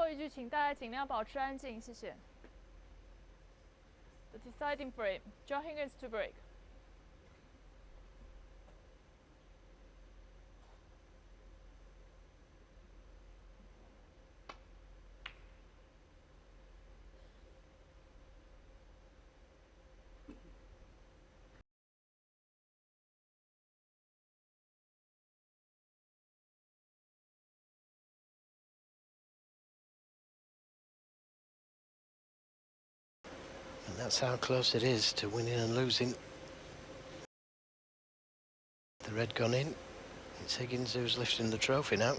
后一句，请大家尽量保持安静，谢谢。The deciding frame, John Higgins to break. And that's how close it is to winning and losing. The red gone in. It's Higgins who's lifting the trophy now.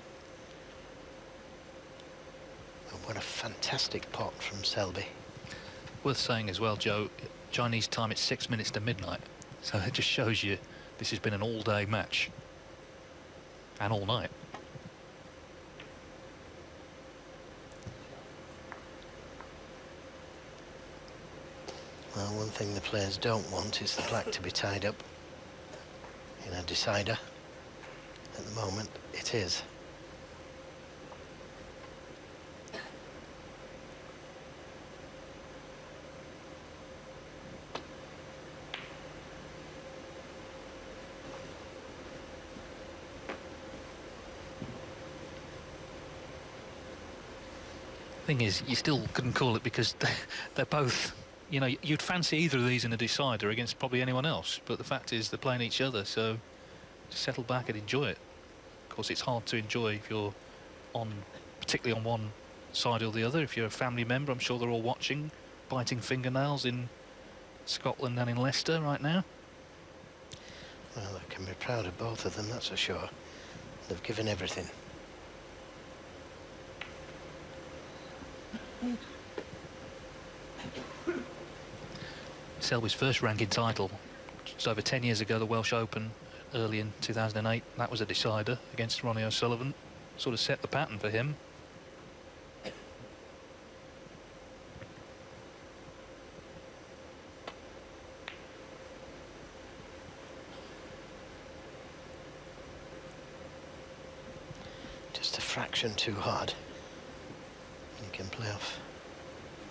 And what a fantastic pot from Selby. Worth saying as well, Joe, Chinese time it's 6 minutes to midnight. So it just shows you this has been an all-day match. And all night. Well, one thing the players don't want is the black to be tied up in a decider. At the moment, it is. Thing is, you still couldn't call it because they're both, you know, you'd fancy either of these in a decider against probably anyone else, but the fact is they're playing each other, so just settle back and enjoy it. Of course, it's hard to enjoy if you're on, particularly on one side or the other. If you're a family member, I'm sure they're all watching, biting fingernails in Scotland and in Leicester right now. Well, I can be proud of both of them, that's for sure. They've given everything. Selby's first ranking title, just over 10 years ago, the Welsh Open, early in 2008. That was a decider against Ronnie O'Sullivan. Sort of set the pattern for him. Just a fraction too hard. You can play off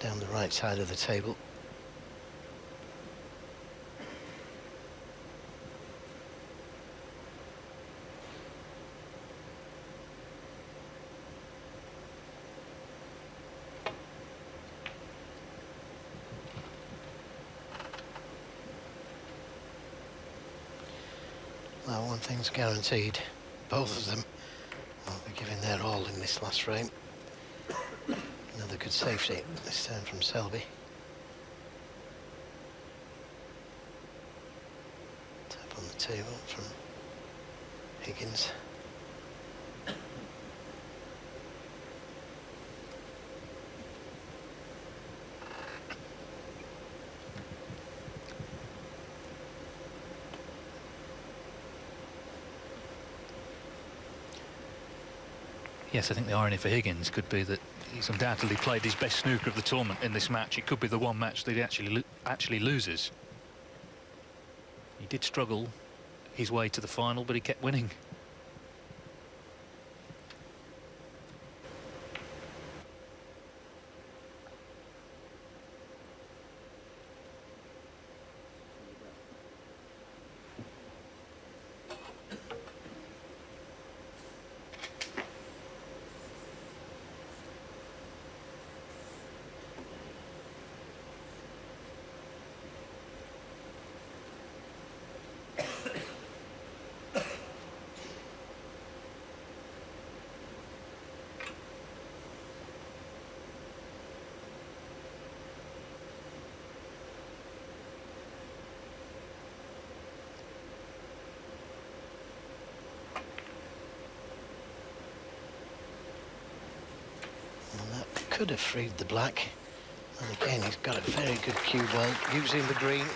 down the right side of the table. Well, one thing's guaranteed. Both of them will be giving their all in this last frame. Another good safety, this time from Selby. Tap on the table from Higgins. Yes, I think the irony for Higgins could be that he's undoubtedly played his best snooker of the tournament in this match. It could be the one match that he actually loses. He did struggle his way to the final, but he kept winning. Could have freed the black, and again he's got a very good cue ball, using the green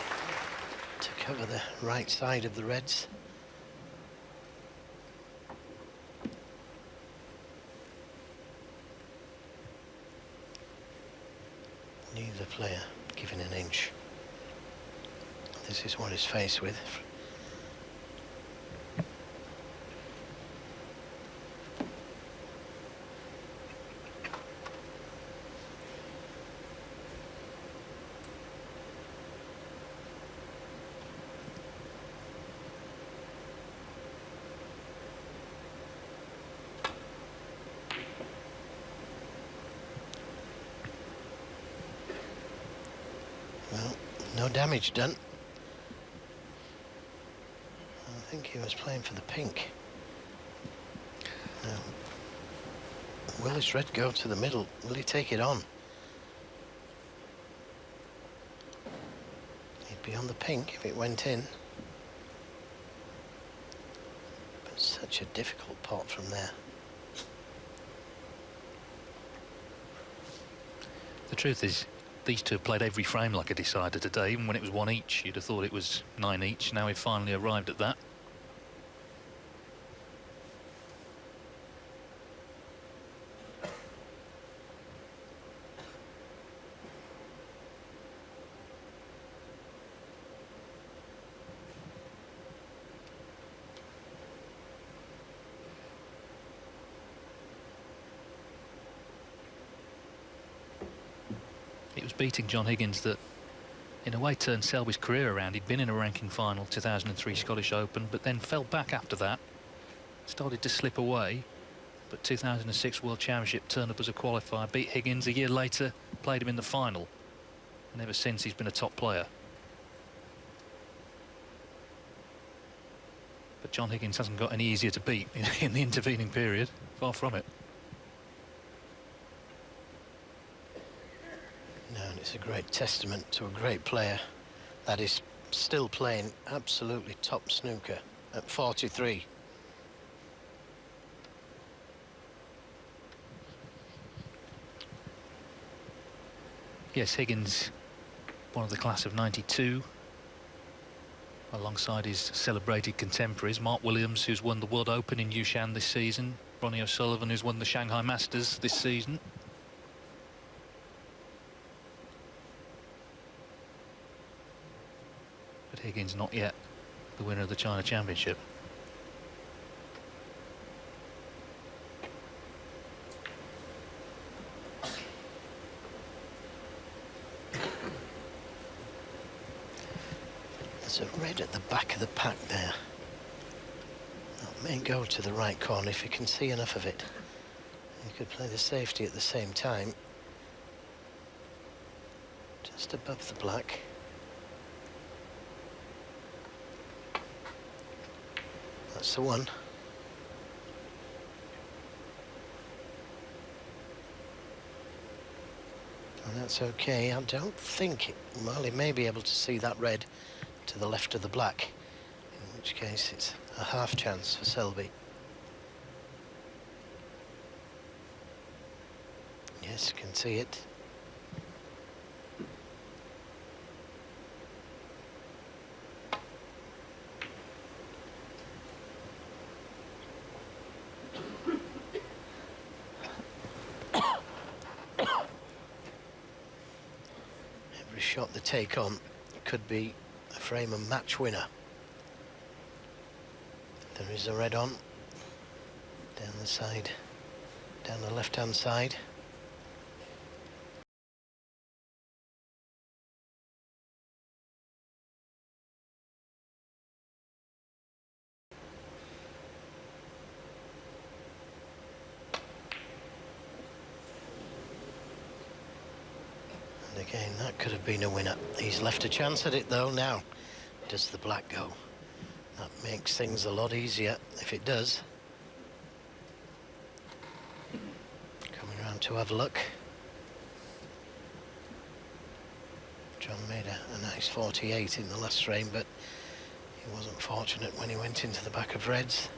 to cover the right side of the reds. Neither player giving an inch. This is what he's faced with. damage done. I think he was playing for the pink. Now, will this red go to the middle? Will he take it on? He'd be on the pink if it went in. But such a difficult pot from there. The truth is, these two have played every frame like a decider today. Even when it was 1 each, you'd have thought it was 9 each. Now we've finally arrived at that. It was beating John Higgins that, in a way, turned Selby's career around. He'd been in a ranking final, 2003 Scottish Open, but then fell back after that, started to slip away. But 2006 World Championship, turned up as a qualifier, beat Higgins a year later, played him in the final. And ever since, he's been a top player. But John Higgins hasn't got any easier to beat in the intervening period. Far from it. No, and it's a great testament to a great player that is still playing absolutely top snooker at 43. Yes, Higgins, one of the class of 92, alongside his celebrated contemporaries, Mark Williams, who's won the World Open in Yushan this season, Ronnie O'Sullivan, who's won the Shanghai Masters this season. But Higgins not yet the winner of the China Championship. There's a red at the back of the pack there. That may go to the right corner if you can see enough of it. You could play the safety at the same time. Just above the black. That's the one. And that's okay. I don't think well, he may be able to see that red to the left of the black, in which case it's a half chance for Selby. Yes, you can see it. Every shot they take on could be a frame and match winner. There is a red on down the side, down the left hand side. And again, that could have been a winner. He's left a chance at it though now. Does the black go? That makes things a lot easier if it does. Coming around to have a look. John made a nice 48 in the last frame, but he wasn't fortunate when he went into the back of reds.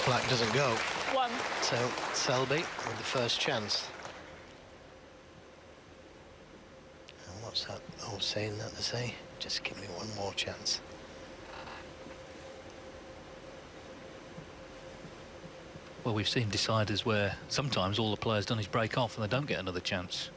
Black doesn't go. One. So Selby with the first chance. And what's that? Oh, saying that to say, just give me one more chance. Well, we've seen deciders where sometimes all the player's done is break off and they don't get another chance.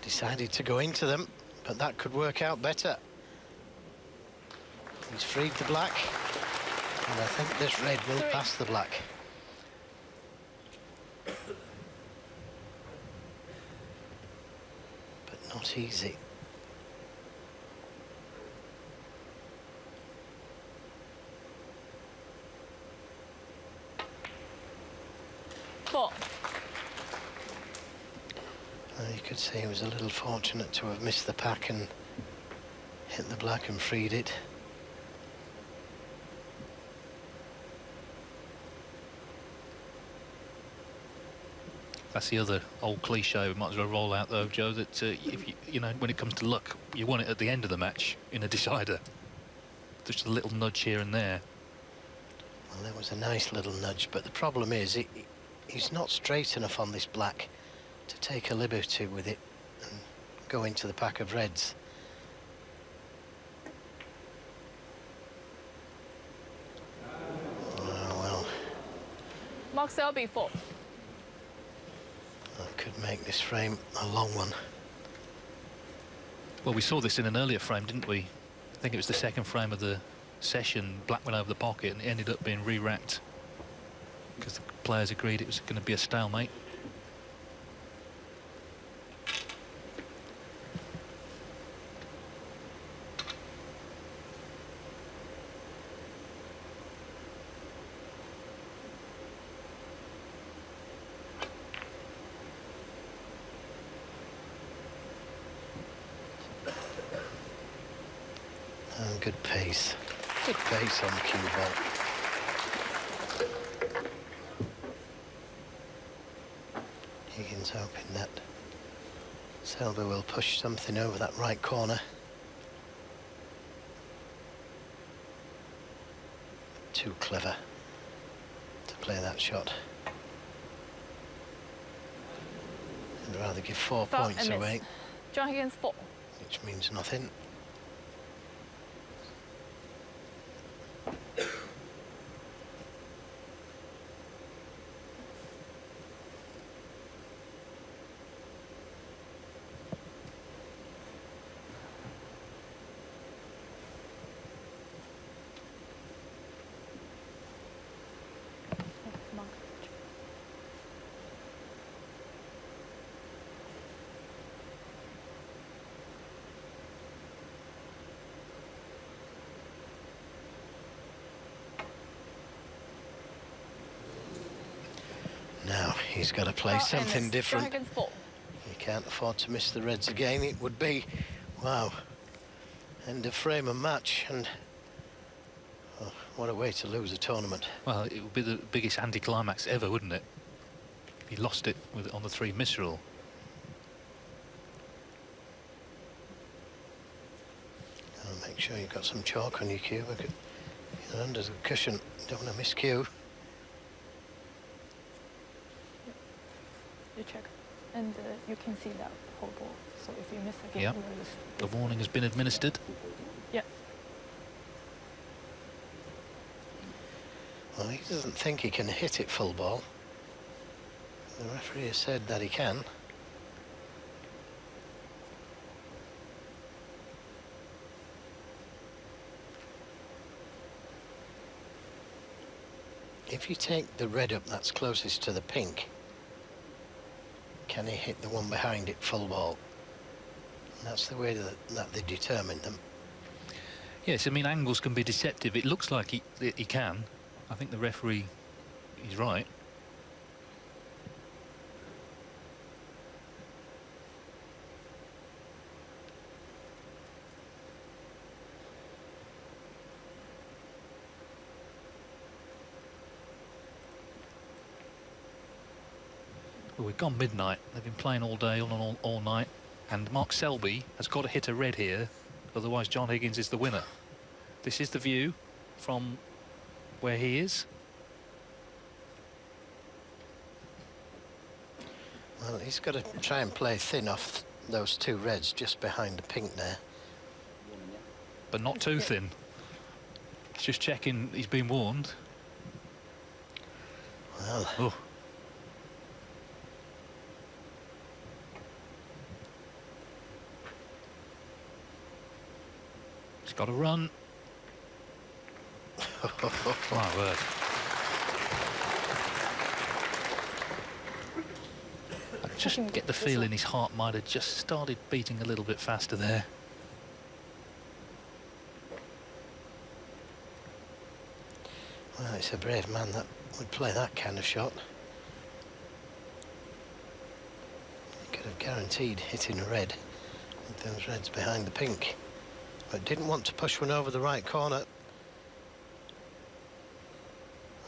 Decided to go into them, but that could work out better. He's freed the black, and I think this red will pass the black. not easy. Four. Well, you could say he was a little fortunate to have missed the pack and hit the black and freed it. That's the other old cliche we might as well roll out, though, Joe, that if you know, when it comes to luck, you want it at the end of the match in a decider. Just a little nudge here and there. Well, that was a nice little nudge, but the problem is he's not straight enough on this black to take a liberty with it and go into the pack of reds. Oh, well. Mark Selby, 4. That could make this frame a long one. Well, we saw this in an earlier frame, didn't we? I think it was the second frame of the session. Black went over the pocket and it ended up being re-racked because the players agreed it was going to be a stalemate. Good pace. Good pace on the cue ball. Higgins hoping that Selby will push something over that right corner. Too clever to play that shot. I'd rather give 4 points away. John Higgins, 4. Which means nothing. Now he's got to play something different. John Higgins, 4. He can't afford to miss the reds again. It would be, wow, end of frame and match, and oh, what a way to lose a tournament. Well, it would be the biggest anticlimax ever, wouldn't it? He lost it with on the 3 miss rule. Oh, make sure you've got some chalk on your cue. You're under the cushion. Don't want to miss cue. You check, and you can see that whole ball. So if you miss again, Yep. The warning has been administered. Yeah. Well, he doesn't think he can hit it full ball. The referee has said that he can. If you take the red up that's closest to the pink, can he hit the one behind it full ball? And that's the way that they determine them. Yes, I mean, angles can be deceptive. It looks like he can. I think the referee is right. Well, we've gone midnight. They've been playing all day, all night. And Mark Selby has got to hit a red here, otherwise John Higgins is the winner. This is the view from where he is. Well, he's got to try and play thin off those 2 reds just behind the pink there. But not too thin. Just checking he's been warned. Well, Oh. He's got to run. My word. Just get the feeling his heart might have just started beating a little bit faster there. Well, it's a brave man that would play that kind of shot. He could have guaranteed hitting a red with those reds behind the pink, but didn't want to push one over the right corner.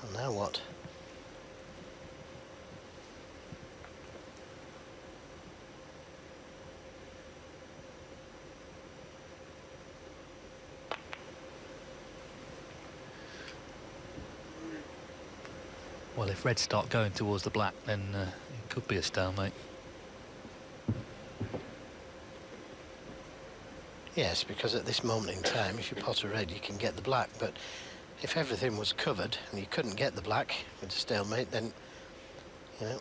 Well, now what? Well, if reds start going towards the black, then it could be a stalemate. Yes, because at this moment in time, if you pot a red, you can get the black, but if everything was covered and you couldn't get the black with a stalemate, then, you know,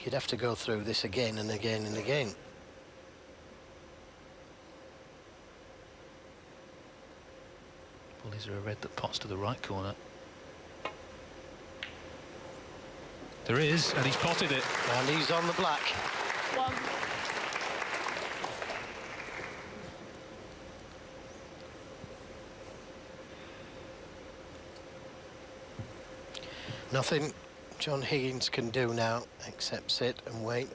you'd have to go through this again and again and again. Well, is there a red that pots to the right corner? There is, and he's potted it. And he's on the black. One. Nothing John Higgins can do now except sit and wait.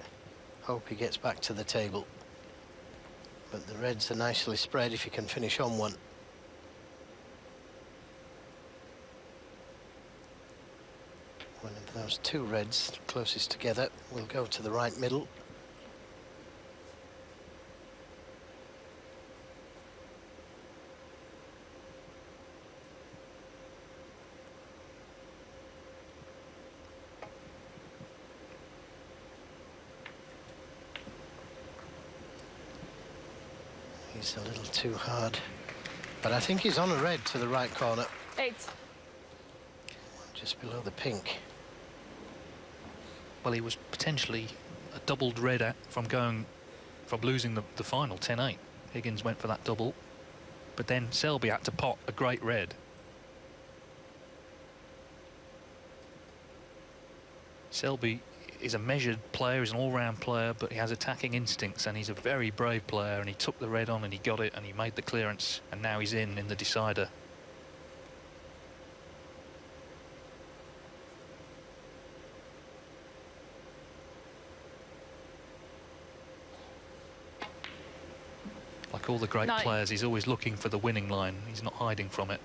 Hope he gets back to the table. But the reds are nicely spread if you can finish on one. One of those two reds closest together will go to the right middle. He's a little too hard, but I think he's on a red to the right corner. 8. Just below the pink. Well, he was potentially a doubled red from losing the final 10-8. Higgins went for that double, but then Selby had to pot a great red. Selby is a measured player, he's an all-round player, but he has attacking instincts, and he's a very brave player, and he took the red on and he got it and he made the clearance, and now he's in the decider. Like all the great 9. players, he's always looking for the winning line. He's not hiding from it.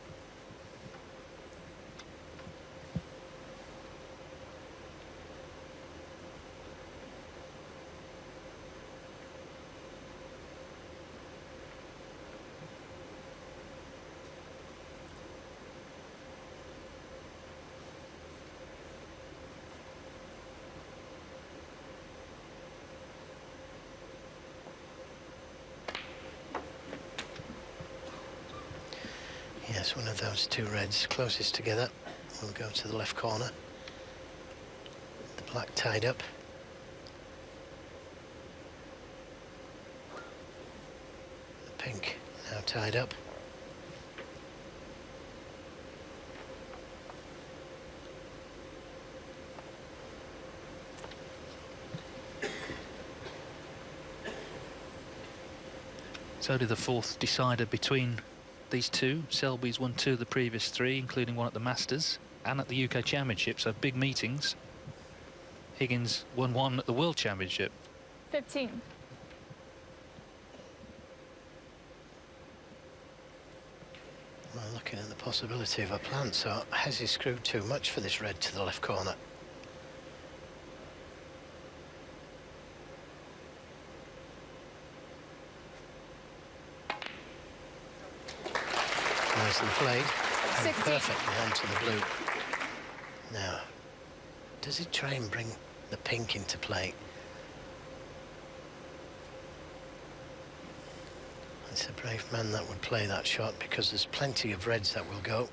Yes, one of those two reds closest together will go to the left corner. The black tied up. The pink now tied up. So did the fourth decider between these two. Selby's won 2 of the previous 3, including one at the Masters and at the UK Championship, so big meetings. Higgins won 1 at the World Championship. 15. Well, looking at the possibility of a plant, so has he screwed too much for this red to the left corner? Nicely played. And 16. perfectly onto the blue. Now, does he try and bring the pink into play? It's a brave man that would play that shot, because there's plenty of reds that will go.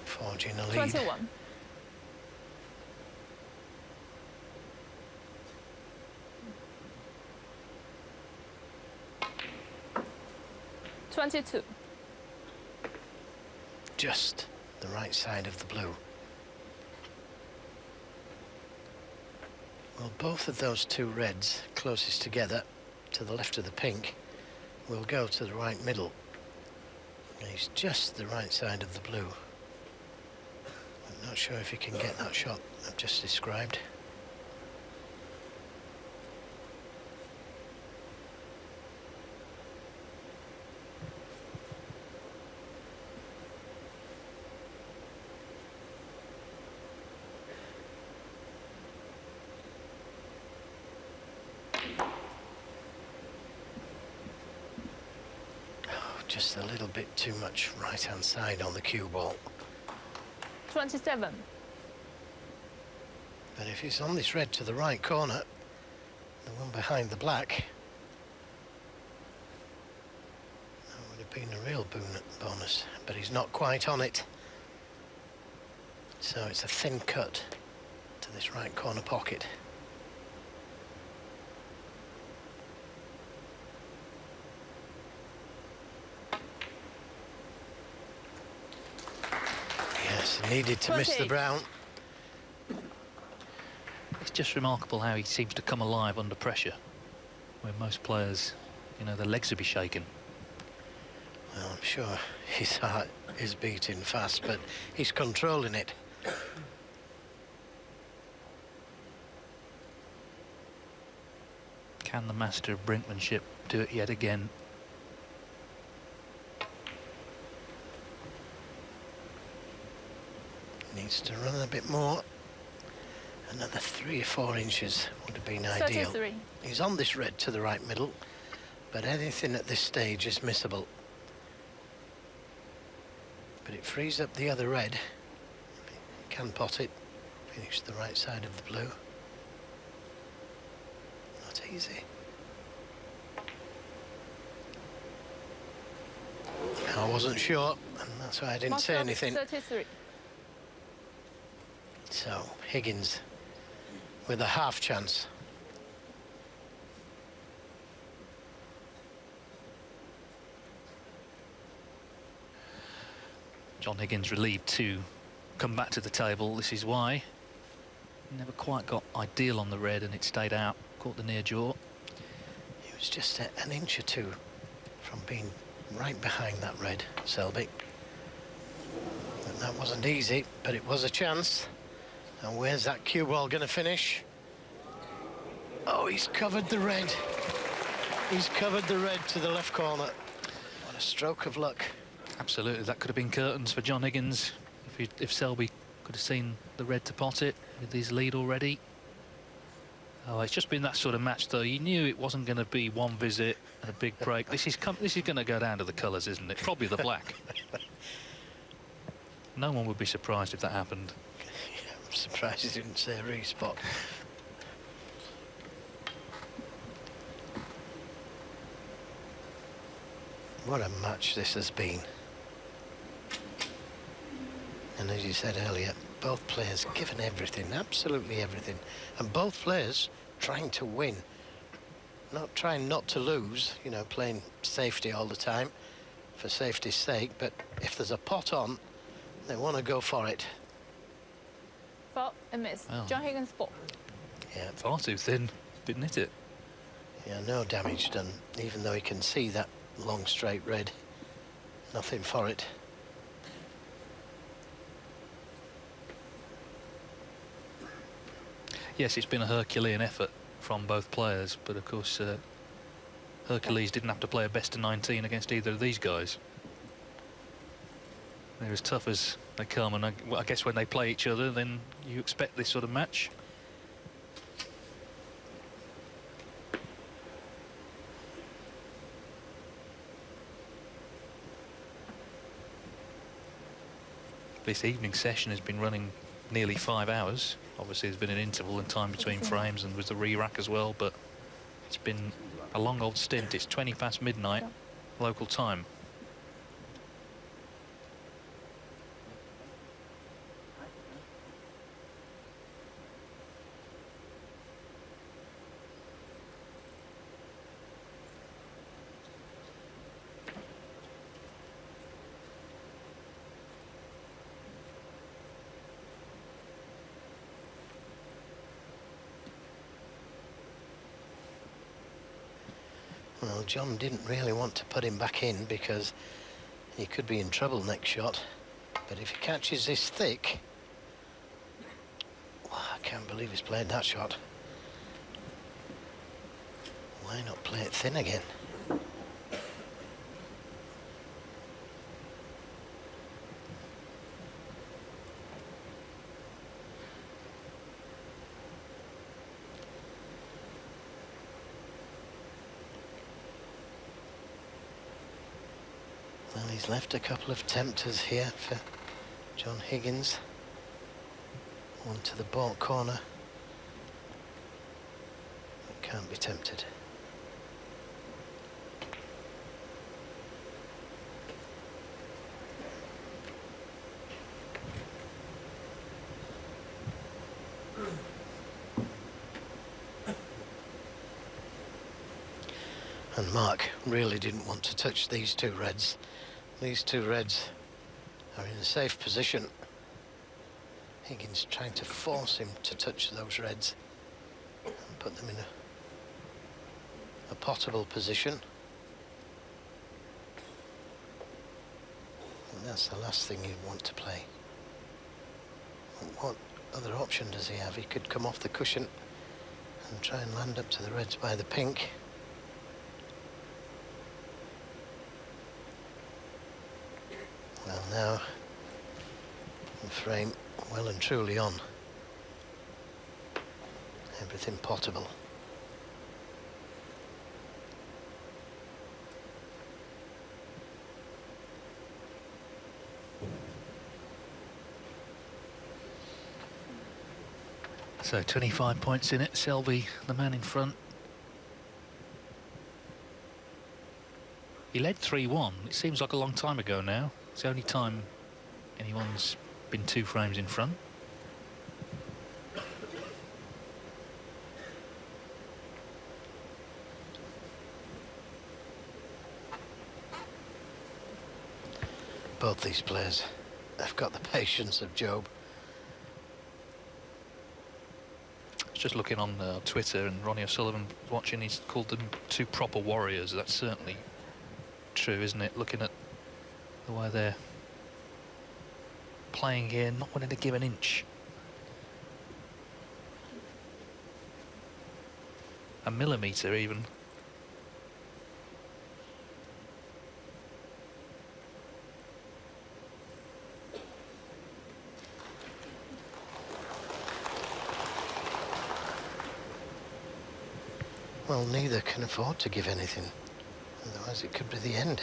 Forging a lead. 21. 22. Just the right side of the blue. Well, both of those two reds closest together, to the left of the pink, will go to the right middle. And he's just the right side of the blue. I'm not sure if he can get that shot I've just described. Just a little bit too much right-hand side on the cue ball. 27. But if he's on this red to the right corner, the one behind the black, that would have been a real bonus. But he's not quite on it. So it's a thin cut to this right corner pocket. Yes, needed to miss the brown. It's just remarkable how he seems to come alive under pressure, where most players, you know, their legs would be shaking. Well, I'm sure his heart is beating fast, but he's controlling it. Can the master of brinkmanship do it yet again? Needs to run a bit more. Another 3 or 4 inches would have been ideal. 33. He's on this red to the right middle, but anything at this stage is missable. But it frees up the other red. Can pot it. Finish the right side of the blue. Not easy. I wasn't sure, and that's why I didn't say anything. 33. So, Higgins with a half chance. John Higgins relieved to come back to the table. This is why. Never quite got ideal on the red and it stayed out. Caught the near jaw. He was just an inch or two from being right behind that red, Selby. And that wasn't easy, but it was a chance. And where's that cue ball going to finish? Oh, he's covered the red. He's covered the red to the left corner. What a stroke of luck. Absolutely, that could have been curtains for John Higgins if Selby could have seen the red to pot it with his lead already. Oh, it's just been that sort of match, though. You knew it wasn't going to be one visit and a big break. This is going to go down to the colours, isn't it? Probably the black. No one would be surprised if that happened. Yeah, I'm surprised he didn't say a respot. What a match this has been. And as you said earlier, both players given everything, absolutely everything. And both players trying to win. Not trying not to lose, you know, playing safety all the time for safety's sake. But if there's a pot on, they want to go for it. Fault and miss. Oh. John Higgins ball. Yeah, far too thin. Didn't hit it. Yeah, no damage done, even though he can see that long straight red. Nothing for it. Yes, it's been a Herculean effort from both players, but of course Hercules didn't have to play a best of 19 against either of these guys. They're as tough as they come, and I guess when they play each other, then you expect this sort of match. This evening session has been running nearly 5 hours. Obviously, there's been an interval in time between frames and with the re-rack as well, but it's been a long old stint. It's 20 past midnight local time. Well, John didn't really want to put him back in because he could be in trouble next shot. But if he catches this thick... Wow, I can't believe he's played that shot. Why not play it thin again? Well, he's left a couple of tempters here for John Higgins. One to the baulk corner. It can't be tempted. And Mark really didn't want to touch these two reds. These two reds are in a safe position. Higgins trying to force him to touch those reds and put them in a potable position. And that's the last thing you'd want to play. What other option does he have? He could come off the cushion and try and land up to the reds by the pink. Well, now the frame well and truly on. Everything potable. So 25 points in it. Selby, the man in front. He led 3-1. It seems like a long time ago now. It's the only time anyone's been 2 frames in front. Both these players have got the patience of Job. I was just looking on Twitter, and Ronnie O'Sullivan watching, he's called them 2 proper warriors. That's certainly true, isn't it? Looking at the way they're playing here, not wanting to give an inch. A millimetre even. Well, neither can afford to give anything, otherwise it could be the end.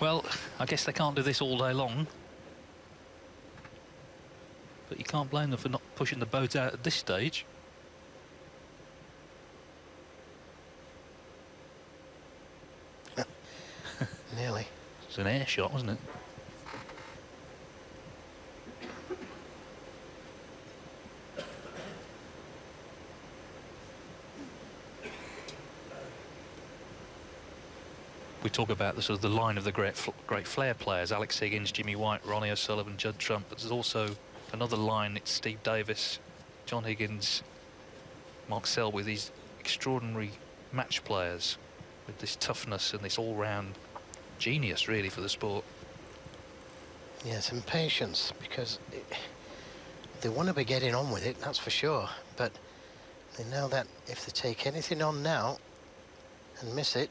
Well, I guess they can't do this all day long. But you can't blame them for not pushing the boat out at this stage. Nearly. It was an air shot, wasn't it? We talk about the sort of the line of the great flair players: Alex Higgins, Jimmy White, Ronnie O'Sullivan, Judd Trump. But there's also another line. It's Steve Davis, John Higgins, Mark Selby. These extraordinary match players with this toughness and this all-round genius, really, for the sport. Yes, and patience, because they want to be getting on with it, that's for sure. But they know that if they take anything on now and miss it,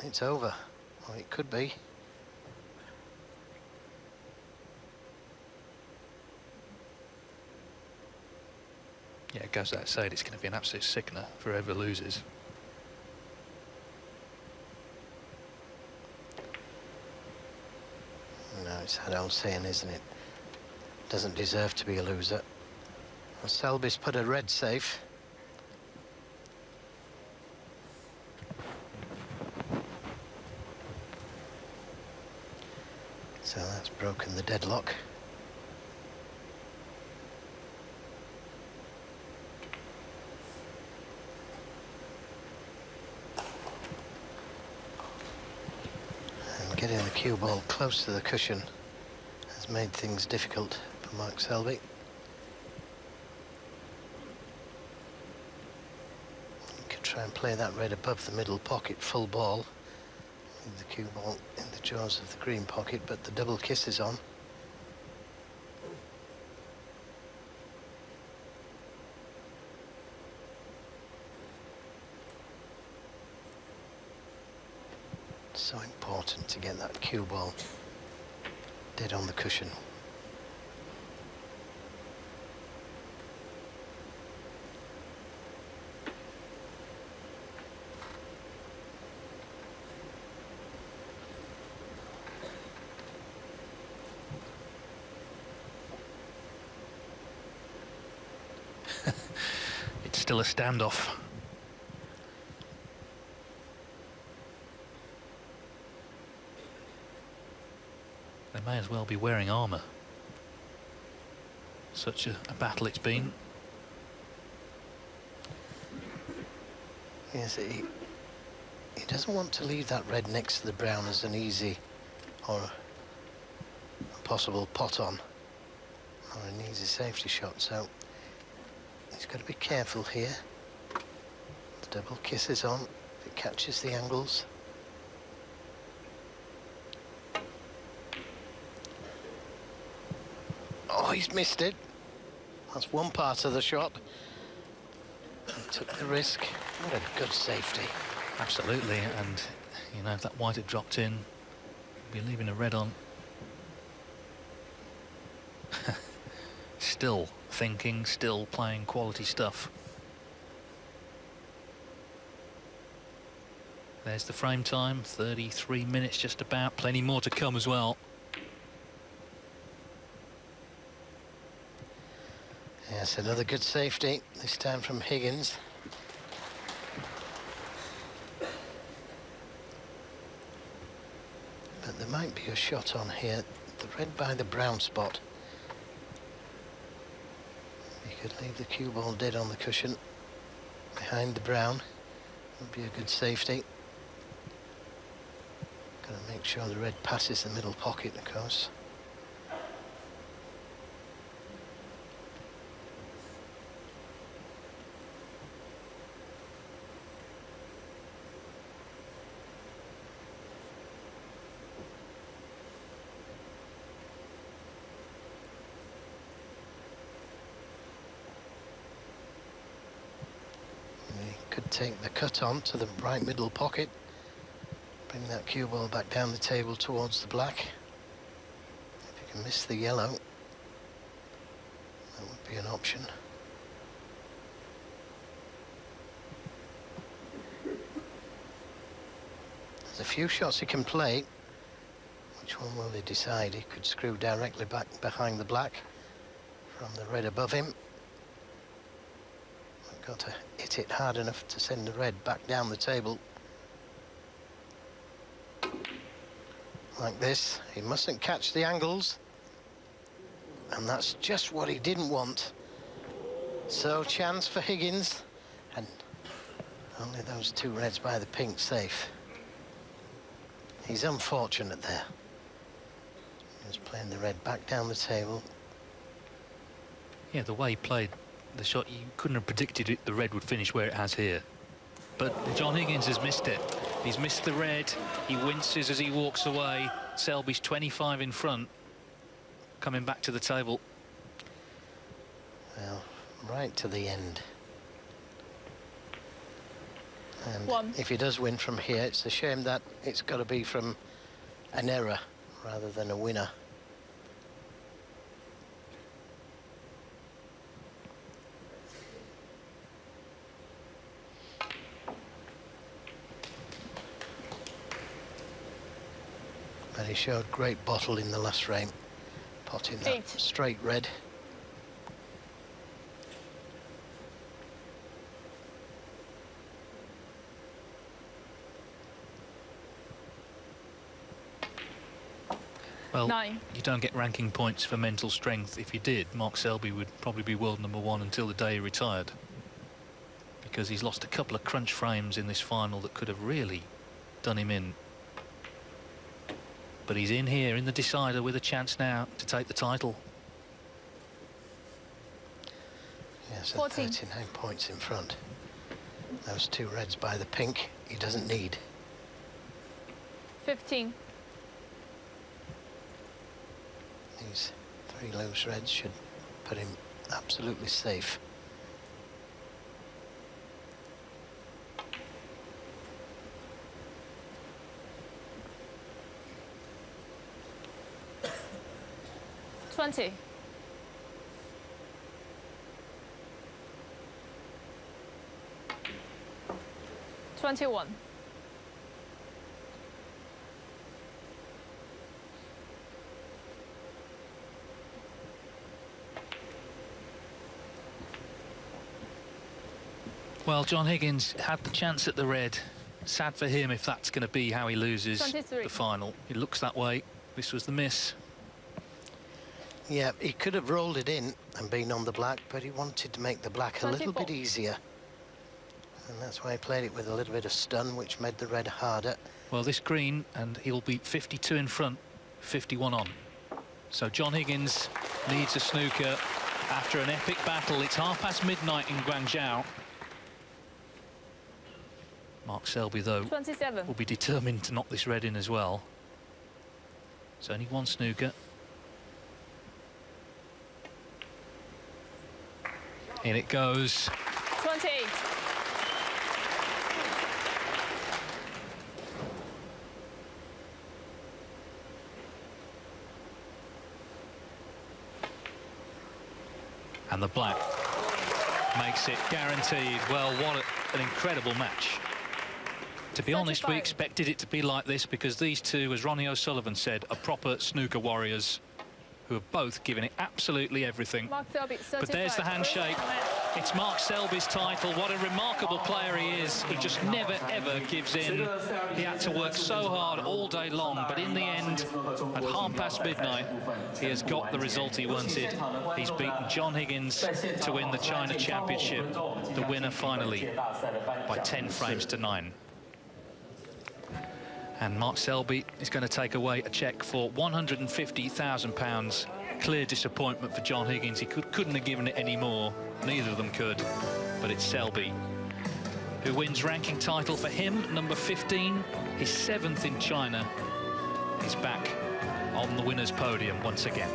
it's over, or it could be. Yeah, it goes without saying, it's going to be an absolute sickener for whoever loses. No, it's that old saying, isn't it? Doesn't deserve to be a loser. Well, Selby's put a red safe. So that's broken the deadlock. And getting the cue ball close to the cushion has made things difficult for Mark Selby. You could try and play that red above the middle pocket, full ball, with the cue ball in the jaws of the green pocket, but the double kiss is on. So important to get that cue ball dead on the cushion. It's still a standoff. They may as well be wearing armour. Such a battle it's been. Yes, he doesn't want to leave that red next to the brown as an easy or a possible pot on or an easy safety shot, so he's got to be careful here. The double kiss is on, if it catches the angles. Oh, he's missed it. That's one part of the shot. He took the risk. What a good safety. Absolutely, and you know, if that white had dropped in, you'd be leaving a red on. Still thinking, still playing quality stuff. There's the frame time, 33 minutes just about, plenty more to come as well. Yes, another good safety, this time from Higgins. But there might be a shot on here, the red by the brown spot. You could leave the cue ball dead on the cushion behind the brown. Would be a good safety. Got to make sure the red passes the middle pocket, of course. Could take the cut on to the right middle pocket, bring that cue ball back down the table towards the black. If you can miss the yellow, that would be an option. There's a few shots he can play. Which one will he decide? He could screw directly back behind the black from the red above him. Got to hit it hard enough to send the red back down the table. Like this. He mustn't catch the angles. And that's just what he didn't want. So chance for Higgins. And only those two reds by the pink safe. He's unfortunate there. He's playing the red back down the table. Yeah, the way he played the shot, you couldn't have predicted it, the red would finish where it has here. But John Higgins has missed it. He's missed the red. He winces as he walks away. Selby's 25 in front, coming back to the table. Well, right to the end. And if he does win from here, it's a shame that it's got to be from an error rather than a winner. But he showed great bottle in the last frame, potting that straight red. Well, you don't get ranking points for mental strength. If you did, Mark Selby would probably be world #1 until the day he retired, because he's lost a couple of crunch frames in this final that could have really done him in. But he's in here in the decider with a chance now to take the title. There's 14. 39 points in front. Those 2 reds by the pink, he doesn't need. 15. These 3 loose reds should put him absolutely safe. $20. $21. Well, John Higgins had the chance at the red. Sad for him if that's going to be how he loses 23. the final. It looks that way. This was the miss. Yeah, he could have rolled it in and been on the black, but he wanted to make the black a little 24. bit easier. And that's why he played it with a little bit of stun, which made the red harder. Well, this green, and he'll be 52 in front, 51 on. So John Higgins needs a snooker after an epic battle. It's midnight in Guangzhou. Mark Selby, though, 27. will be determined to knock this red in as well. It's only 1 snooker. In it goes. 28. And the black makes it guaranteed. Well, what an incredible match. To be honest, we 35. expected it to be like this because these two, as Ronnie O'Sullivan said, are proper snooker warriors who have both given it absolutely everything. Mark Selby, 35. But there's the handshake. It's Mark Selby's title. What a remarkable player he is. He just never, ever gives in. He had to work so hard all day long, but in the end, at midnight, he has got the result he wanted. He's beaten John Higgins to win the China Championship, the winner finally, by 10 frames to 9. And Mark Selby is going to take away a cheque for £150,000. Clear disappointment for John Higgins. He couldn't have given it any more. Neither of them could. But it's Selby who wins ranking title for him, number 15. His 7th in China. He's back on the winner's podium once again.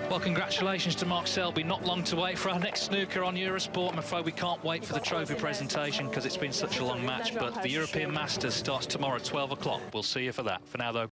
Well, congratulations to Mark Selby. Not long to wait for our next snooker on Eurosport. I'm afraid we can't wait for the trophy presentation because it's been such a long match. But the European Masters starts tomorrow at 12 o'clock. We'll see you for that. For now, though,